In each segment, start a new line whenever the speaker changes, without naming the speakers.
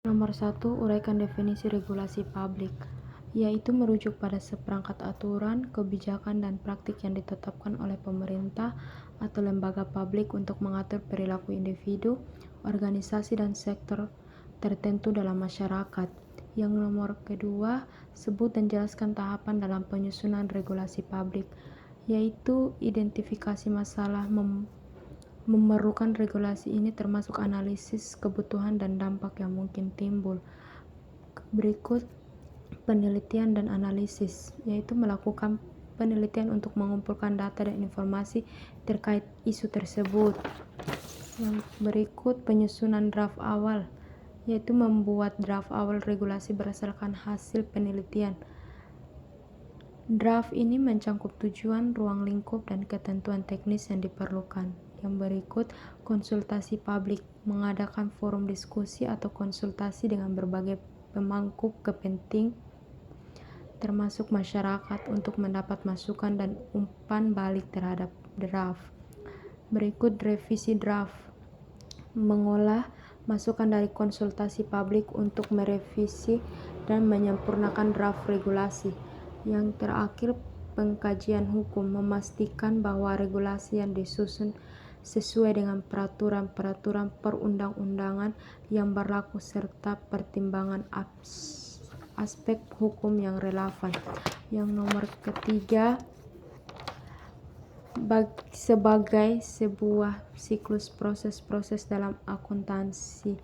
Nomor 1, uraikan definisi regulasi publik, yaitu merujuk pada seperangkat aturan, kebijakan, dan praktik yang ditetapkan oleh pemerintah atau lembaga publik untuk mengatur perilaku individu, organisasi, dan sektor tertentu dalam masyarakat. Yang nomor kedua, sebut dan jelaskan tahapan dalam penyusunan regulasi publik, yaitu identifikasi masalah memerlukan regulasi ini termasuk analisis kebutuhan dan dampak yang mungkin timbul. Berikut penelitian dan analisis, yaitu melakukan penelitian untuk mengumpulkan data dan informasi terkait isu tersebut. Yang berikut penyusunan draft awal, yaitu membuat draft awal regulasi berdasarkan hasil penelitian. Draft ini mencangkup tujuan, ruang lingkup, dan ketentuan teknis yang diperlukan. Yang berikut konsultasi publik, mengadakan forum diskusi atau konsultasi dengan berbagai pemangku kepentingan termasuk masyarakat untuk mendapat masukan dan umpan balik terhadap draft. Berikut revisi draft, mengolah masukan dari konsultasi publik untuk merevisi dan menyempurnakan draft regulasi. Yang terakhir, pengkajian hukum, memastikan bahwa regulasi yang disusun sesuai dengan peraturan-peraturan perundang-undangan yang berlaku serta pertimbangan aspek hukum yang relevan. Yang nomor ketiga, sebagai sebuah siklus proses-proses dalam akuntansi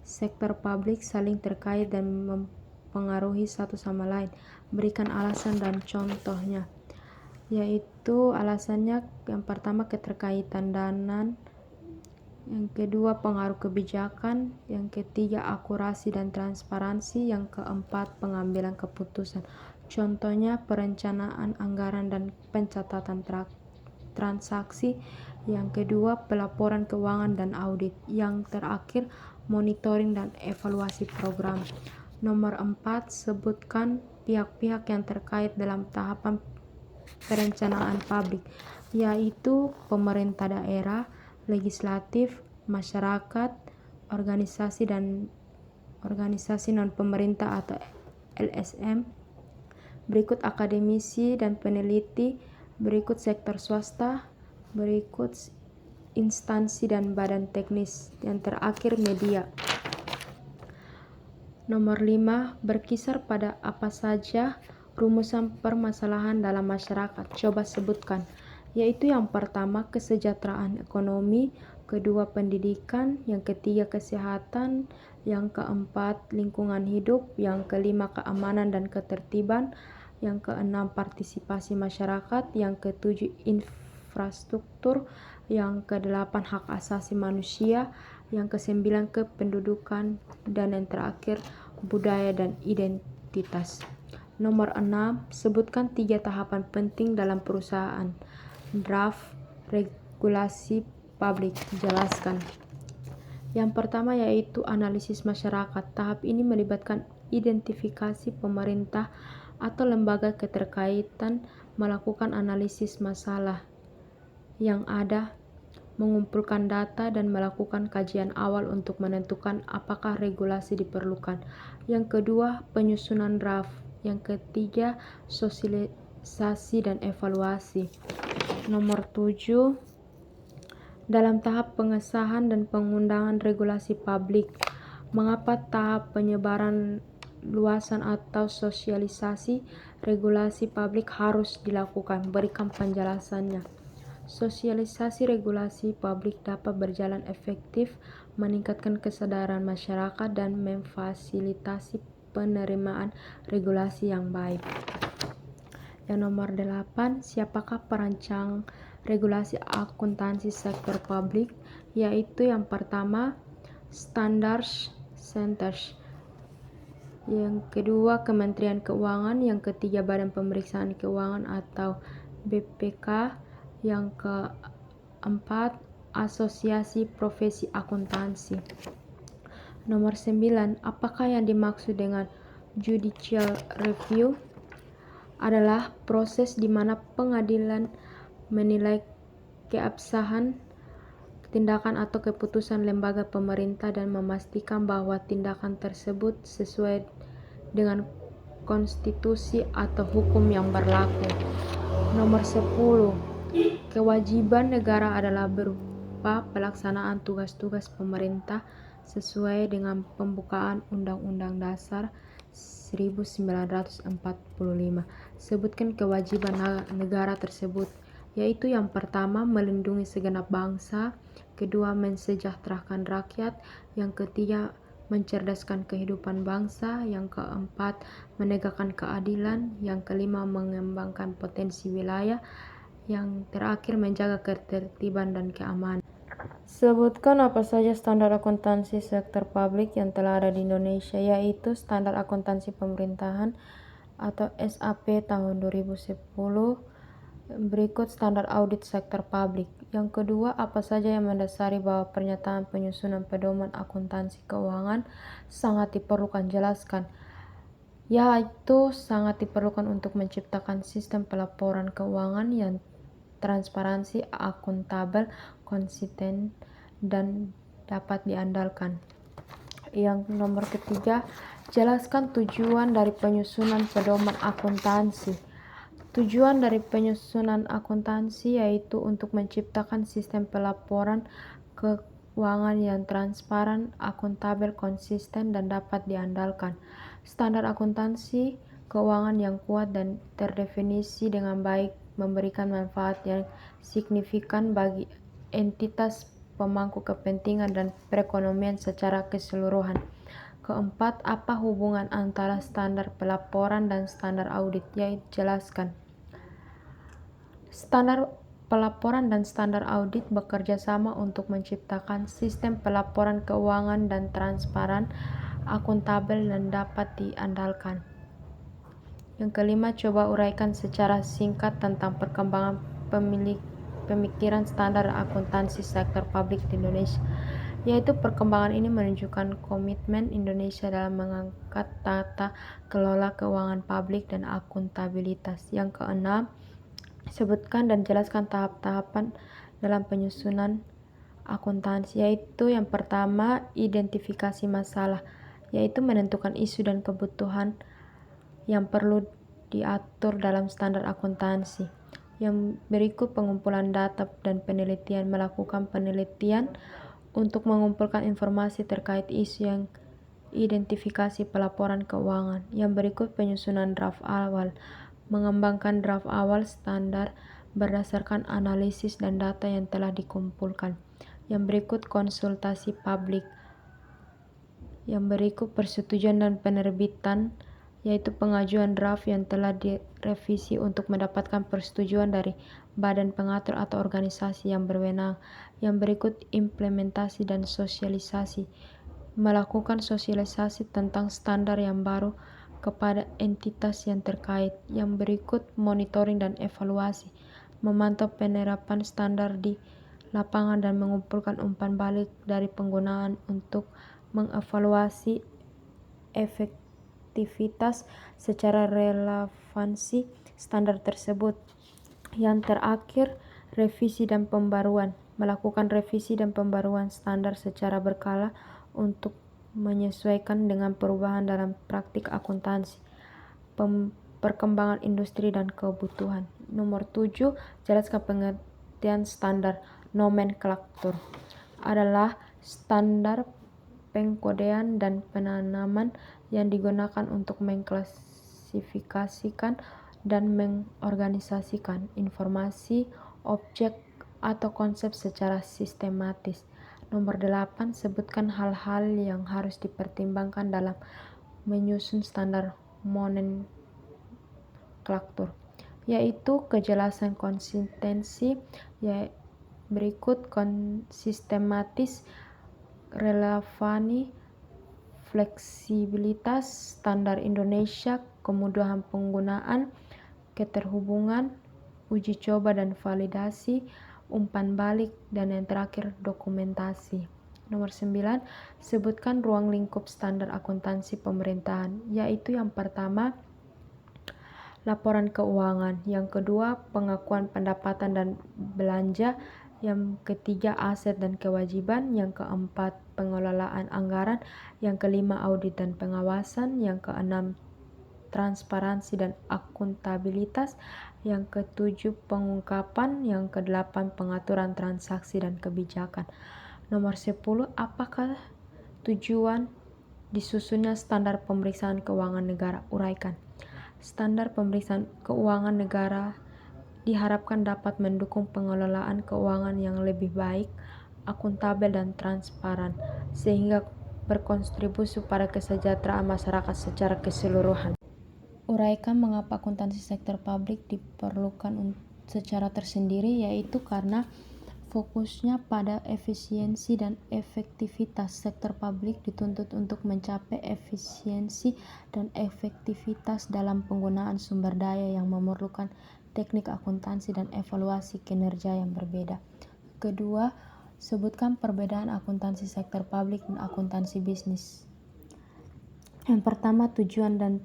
sektor publik saling terkait dan mempengaruhi satu sama lain. Berikan alasan dan contohnya, yaitu alasannya yang pertama keterkaitan dana, yang kedua pengaruh kebijakan, yang ketiga akurasi dan transparansi, yang keempat pengambilan keputusan. Contohnya perencanaan anggaran dan pencatatan transaksi, yang kedua pelaporan keuangan dan audit, yang terakhir monitoring dan evaluasi program. Nomor 4, sebutkan pihak-pihak yang terkait dalam tahapan perencanaan publik, yaitu pemerintah daerah, legislatif, masyarakat, organisasi non-pemerintah atau LSM, berikut akademisi dan peneliti, berikut sektor swasta, berikut instansi dan badan teknis, yang terakhir media. Nomor 5, berkisar pada apa saja rumusan permasalahan dalam masyarakat. Coba sebutkan, yaitu yang pertama kesejahteraan ekonomi, kedua pendidikan, yang ketiga kesehatan, yang keempat lingkungan hidup, yang kelima keamanan dan ketertiban, yang keenam partisipasi masyarakat, yang ketujuh infrastruktur, yang kedelapan hak asasi manusia, yang kesembilan kependudukan, dan yang terakhir budaya dan identitas. Nomor 6, sebutkan 3 tahapan penting dalam perusahaan draft regulasi publik. Jelaskan. Yang pertama yaitu analisis masyarakat. Tahap ini melibatkan identifikasi pemerintah atau lembaga keterkaitan, melakukan analisis masalah yang ada, mengumpulkan data, dan melakukan kajian awal untuk menentukan apakah regulasi diperlukan. Yang kedua, penyusunan draft. Yang ketiga, sosialisasi dan evaluasi. Nomor 7, dalam tahap pengesahan dan pengundangan regulasi publik, mengapa tahap penyebaran luasan atau sosialisasi regulasi publik harus dilakukan? Berikan penjelasannya. Sosialisasi regulasi publik dapat berjalan efektif, meningkatkan kesadaran masyarakat, dan memfasilitasi penerimaan regulasi yang baik. Yang nomor 8, siapakah perancang regulasi akuntansi sektor publik? Yaitu yang pertama, Standards Centers, yang kedua Kementerian Keuangan, yang ketiga Badan Pemeriksaan Keuangan atau BPK, yang keempat Asosiasi Profesi Akuntansi. Nomor 9, apakah yang dimaksud dengan judicial review? Adalah proses di mana pengadilan menilai keabsahan tindakan atau keputusan lembaga pemerintah dan memastikan bahwa tindakan tersebut sesuai dengan konstitusi atau hukum yang berlaku. Nomor 10. Kewajiban negara adalah berupa pelaksanaan tugas-tugas pemerintah sesuai dengan pembukaan Undang-Undang Dasar 1945. Sebutkan kewajiban negara tersebut, yaitu yang pertama, melindungi segenap bangsa, kedua, mensejahterakan rakyat, yang ketiga, mencerdaskan kehidupan bangsa, yang keempat, menegakkan keadilan, yang kelima, mengembangkan potensi wilayah, yang terakhir, menjaga ketertiban dan keamanan. Sebutkan apa saja standar akuntansi sektor publik yang telah ada di Indonesia, yaitu Standar Akuntansi Pemerintahan atau SAP tahun 2010. Berikut standar audit sektor publik. Yang kedua, apa saja yang mendasari bahwa pernyataan penyusunan pedoman akuntansi keuangan sangat diperlukan? Jelaskan. Yaitu sangat diperlukan untuk menciptakan sistem pelaporan keuangan yang transparansi, akuntabel, konsisten, dan dapat diandalkan. Yang nomor ketiga, jelaskan tujuan dari penyusunan pedoman akuntansi. Tujuan dari penyusunan akuntansi yaitu untuk menciptakan sistem pelaporan keuangan yang transparan, akuntabel, konsisten, dan dapat diandalkan. Standar akuntansi keuangan yang kuat dan terdefinisi dengan baik memberikan manfaat yang signifikan bagi entitas pemangku kepentingan dan perekonomian secara keseluruhan. Keempat, apa hubungan antara standar pelaporan dan standar audit? Yaitu jelaskan. Standar pelaporan dan standar audit bekerja sama untuk menciptakan sistem pelaporan keuangan dan transparan, akuntabel, dan dapat diandalkan. Yang kelima, coba uraikan secara singkat tentang perkembangan pemikiran standar akuntansi sektor publik di Indonesia, yaitu perkembangan ini menunjukkan komitmen Indonesia dalam mengangkat tata kelola keuangan publik dan akuntabilitas. Yang keenam, sebutkan dan jelaskan tahap-tahapan dalam penyusunan akuntansi, yaitu yang pertama, identifikasi masalah, yaitu menentukan isu dan kebutuhan yang perlu diatur dalam standar akuntansi. Yang berikut, pengumpulan data dan penelitian, melakukan penelitian untuk mengumpulkan informasi terkait isu yang identifikasi pelaporan keuangan. Yang berikut, penyusunan draft awal, mengembangkan draft awal standar berdasarkan analisis dan data yang telah dikumpulkan. Yang berikut, konsultasi publik. Yang berikut, persetujuan dan penerbitan, yaitu pengajuan draft yang telah direvisi untuk mendapatkan persetujuan dari badan pengatur atau organisasi yang berwenang. Yang berikut, implementasi dan sosialisasi, melakukan sosialisasi tentang standar yang baru kepada entitas yang terkait. Yang berikut, monitoring dan evaluasi, memantau penerapan standar di lapangan dan mengumpulkan umpan balik dari penggunaan untuk mengevaluasi efektivitas secara relevansi standar tersebut. Yang terakhir, revisi dan pembaruan, melakukan revisi dan pembaruan standar secara berkala untuk menyesuaikan dengan perubahan dalam praktik akuntansi, perkembangan industri dan kebutuhan. Nomor 7, jelaskan pengertian standar. Nomenklatur adalah standar pengkodean dan penanaman yang digunakan untuk mengklasifikasikan dan mengorganisasikan informasi, objek, atau konsep secara sistematis. Nomor 8, sebutkan hal-hal yang harus dipertimbangkan dalam menyusun standar nomenklatur, yaitu kejelasan konsistensi, berikut konsistematis, relevani, fleksibilitas, standar Indonesia, kemudahan penggunaan, keterhubungan, uji coba dan validasi, umpan balik, dan yang terakhir, dokumentasi. Nomor 9, sebutkan ruang lingkup standar akuntansi pemerintahan, yaitu yang pertama, laporan keuangan, yang kedua, pengakuan pendapatan dan belanja, Yang ketiga, aset dan kewajiban. Yang keempat, pengelolaan anggaran. Yang kelima, audit dan pengawasan. Yang keenam, transparansi dan akuntabilitas. Yang ketujuh, pengungkapan. Yang kedelapan, pengaturan transaksi dan kebijakan. Nomor 10, apakah tujuan disusunnya standar pemeriksaan keuangan negara? Uraikan. Standar pemeriksaan keuangan negara diharapkan dapat mendukung pengelolaan keuangan yang lebih baik, akuntabel, dan transparan, sehingga berkontribusi pada kesejahteraan masyarakat secara keseluruhan. Uraikan mengapa akuntansi sektor publik diperlukan secara tersendiri, yaitu karena fokusnya pada efisiensi dan efektivitas. Sektor publik dituntut untuk mencapai efisiensi dan efektivitas dalam penggunaan sumber daya yang memerlukan teknik akuntansi dan evaluasi kinerja yang berbeda. Kedua, sebutkan perbedaan akuntansi sektor publik dan akuntansi bisnis. Yang pertama, tujuan, dan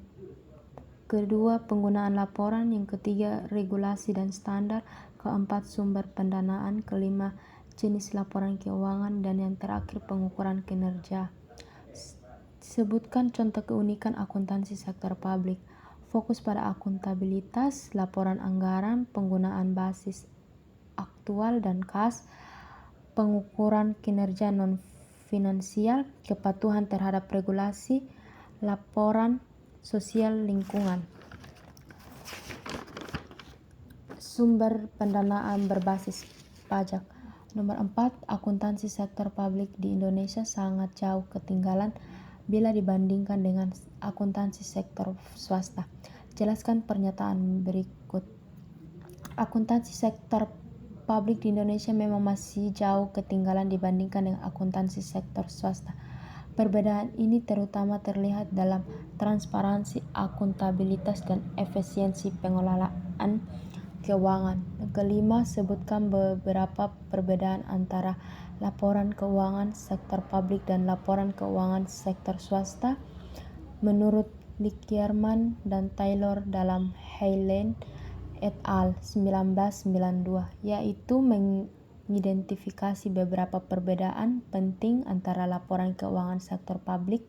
kedua, penggunaan laporan. Yang ketiga, regulasi dan standar. Keempat, sumber pendanaan. Kelima, jenis laporan keuangan. Dan yang terakhir, pengukuran kinerja. Sebutkan contoh keunikan akuntansi sektor publik. Fokus pada akuntabilitas, laporan anggaran, penggunaan basis aktual dan kas, pengukuran kinerja non-finansial, kepatuhan terhadap regulasi, laporan sosial lingkungan. Sumber pendanaan berbasis pajak. Nomor 4, akuntansi sektor publik di Indonesia sangat jauh ketinggalan bila dibandingkan dengan akuntansi sektor swasta. Jelaskan pernyataan berikut. Akuntansi sektor publik di Indonesia memang masih jauh ketinggalan dibandingkan dengan akuntansi sektor swasta. Perbedaan ini terutama terlihat dalam transparansi, akuntabilitas, dan efisiensi pengelolaan keuangan. Kelima, sebutkan beberapa perbedaan antara laporan keuangan sektor publik dan laporan keuangan sektor swasta. Menurut Likierman dan Taylor dalam Heylen et al. 1992, yaitu mengidentifikasi beberapa perbedaan penting antara laporan keuangan sektor publik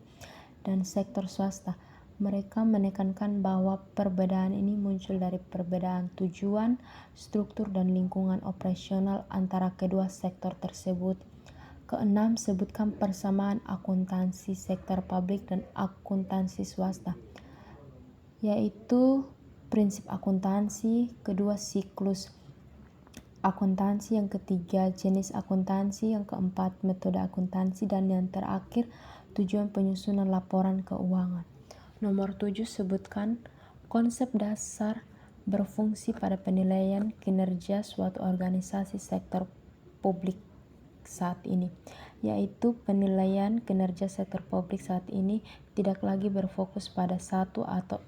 dan sektor swasta. Mereka menekankan bahwa perbedaan ini muncul dari perbedaan tujuan, struktur, dan lingkungan operasional antara kedua sektor tersebut. Keenam, sebutkan persamaan akuntansi sektor publik dan akuntansi swasta, yaitu prinsip akuntansi, kedua siklus akuntansi, yang ketiga jenis akuntansi, yang keempat metode akuntansi, dan yang terakhir tujuan penyusunan laporan keuangan. Nomor 7, sebutkan konsep dasar berfungsi pada penilaian kinerja suatu organisasi sektor publik saat ini, yaitu penilaian kinerja sektor publik saat ini tidak lagi berfokus pada satu atau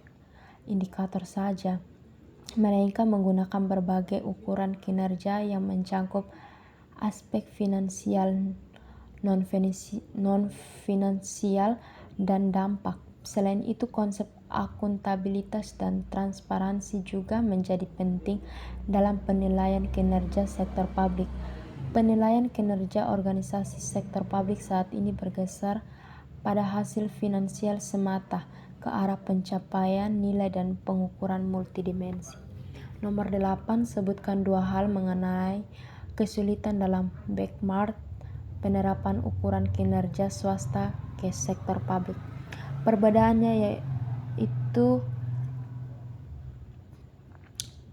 indikator saja, melainkan menggunakan berbagai ukuran kinerja yang mencangkup aspek finansial, non-finansial, dan dampak. Selain itu, konsep akuntabilitas dan transparansi juga menjadi penting dalam penilaian kinerja sektor publik. Penilaian kinerja organisasi sektor publik saat ini bergeser pada hasil finansial semata ke arah pencapaian nilai dan pengukuran multidimensi. Nomor 8, sebutkan dua hal mengenai kesulitan dalam benchmark penerapan ukuran kinerja swasta ke sektor publik. Perbedaannya yaitu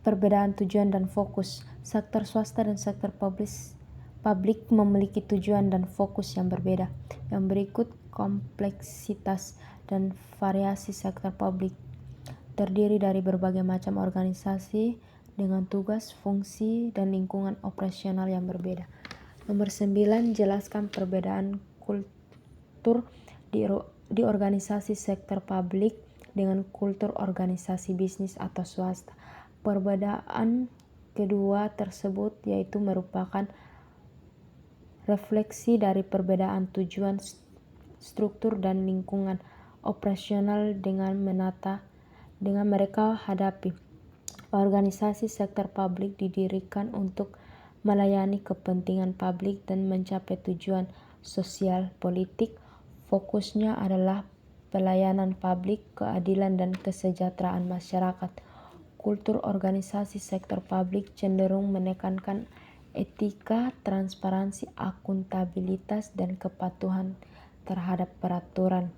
perbedaan tujuan dan fokus. Sektor swasta dan sektor publik memiliki tujuan dan fokus yang berbeda. Yang berikut kompleksitas dan variasi sektor publik. Terdiri dari berbagai macam organisasi dengan tugas, fungsi, dan lingkungan operasional yang berbeda. Nomor 9, jelaskan perbedaan kultur di organisasi sektor publik dengan kultur organisasi bisnis atau swasta. Perbedaan kedua tersebut yaitu merupakan refleksi dari perbedaan tujuan, struktur, dan lingkungan operasional dengan mereka hadapi. Organisasi sektor publik didirikan untuk melayani kepentingan publik dan mencapai tujuan sosial politik. Fokusnya adalah pelayanan publik, keadilan, dan kesejahteraan masyarakat. Kultur organisasi sektor publik cenderung menekankan etika, transparansi, akuntabilitas, dan kepatuhan terhadap peraturan.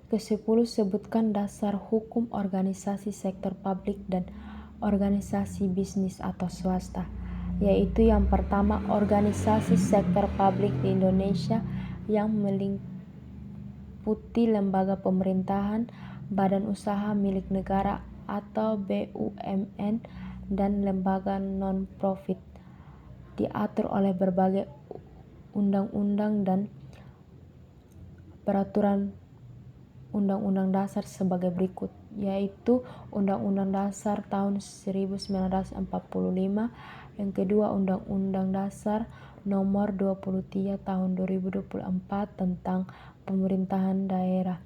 Ke-10, sebutkan dasar hukum organisasi sektor publik dan organisasi bisnis atau swasta. Yaitu yang pertama, organisasi sektor publik di Indonesia yang meliputi lembaga pemerintahan, badan usaha milik negara atau BUMN, dan lembaga non-profit, diatur oleh berbagai undang-undang dan peraturan Undang-Undang Dasar sebagai berikut, yaitu Undang-Undang Dasar tahun 1945, yang kedua Undang-Undang Dasar nomor 23 tahun 2024 tentang pemerintahan daerah,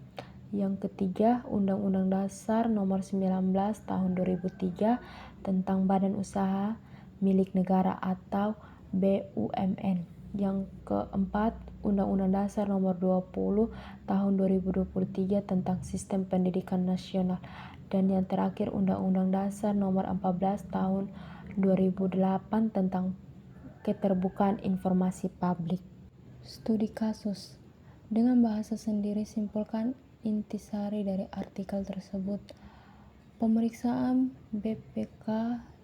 yang ketiga Undang-Undang Dasar nomor 19 tahun 2003 tentang badan usaha milik negara atau BUMN, yang keempat Undang-Undang Dasar nomor 20 tahun 2023 tentang sistem pendidikan nasional, dan yang terakhir Undang-Undang Dasar nomor 14 tahun 2008 tentang keterbukaan informasi publik. Studi kasus. Dengan bahasa sendiri, simpulkan intisari dari artikel tersebut. Pemeriksaan BPK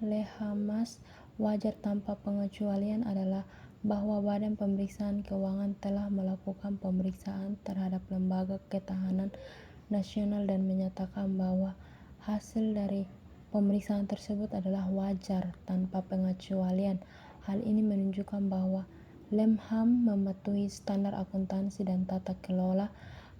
Lehamas wajar tanpa pengecualian adalah bahwa Badan Pemeriksaan Keuangan telah melakukan pemeriksaan terhadap Lembaga Ketahanan Nasional dan menyatakan bahwa hasil dari pemeriksaan tersebut adalah wajar tanpa pengecualian. Hal ini menunjukkan bahwa Lemham mematuhi standar akuntansi dan tata kelola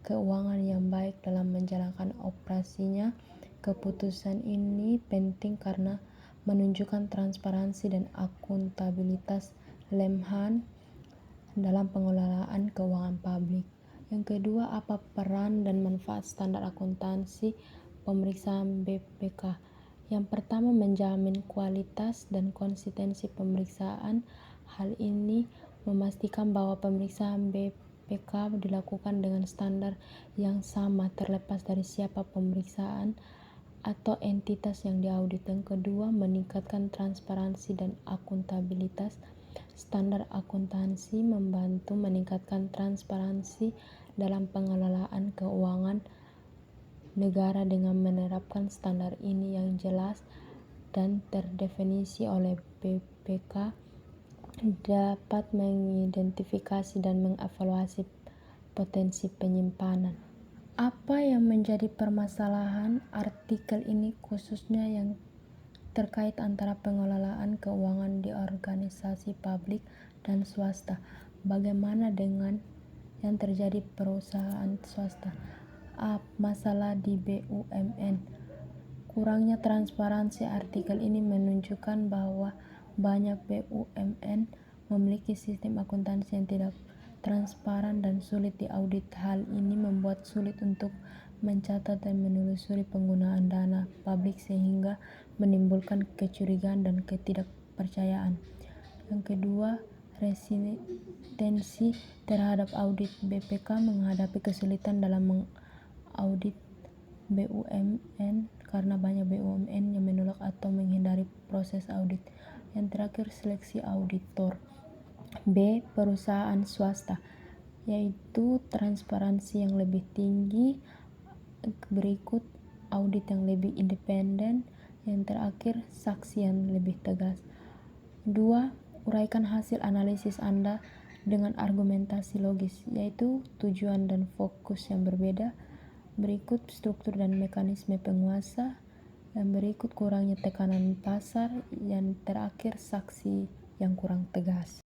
keuangan yang baik dalam menjalankan operasinya. Keputusan ini penting karena menunjukkan transparansi dan akuntabilitas Lemhan dalam pengelolaan keuangan publik. Yang kedua, apa peran dan manfaat standar akuntansi pemeriksaan BPK? Yang pertama, menjamin kualitas dan konsistensi pemeriksaan. Hal ini memastikan bahwa pemeriksaan BPK dilakukan dengan standar yang sama terlepas dari siapa pemeriksaan atau entitas yang diaudit. Yang kedua, meningkatkan transparansi dan akuntabilitas. Standar akuntansi membantu meningkatkan transparansi dalam pengelolaan keuangan negara dengan menerapkan standar ini yang jelas dan terdefinisi oleh BPK dapat mengidentifikasi dan mengevaluasi potensi penyimpanan. Apa yang menjadi permasalahan artikel ini khususnya yang terkait antara pengelolaan keuangan di organisasi publik dan swasta? Bagaimana dengan yang terjadi perusahaan swasta? Masalah di BUMN. Kurangnya transparansi. Artikel ini menunjukkan bahwa banyak BUMN memiliki sistem akuntansi yang tidak transparan dan sulit diaudit. Hal ini membuat sulit untuk mencatat dan menelusuri penggunaan dana publik sehingga menimbulkan kecurigaan dan ketidakpercayaan. Yang kedua, resistensi terhadap audit. BPK menghadapi kesulitan dalam mengaudit BUMN karena banyak BUMN yang menolak atau menghindari proses audit. Yang terakhir, seleksi auditor. B. Perusahaan swasta, yaitu transparansi yang lebih tinggi. Berikut audit yang lebih independen. Yang terakhir, saksi yang lebih tegas. 2. Uraikan hasil analisis Anda dengan argumentasi logis, yaitu tujuan dan fokus yang berbeda. Berikut struktur dan mekanisme penguasa. Yang berikut kurangnya tekanan pasar. Yang terakhir, saksi yang kurang tegas.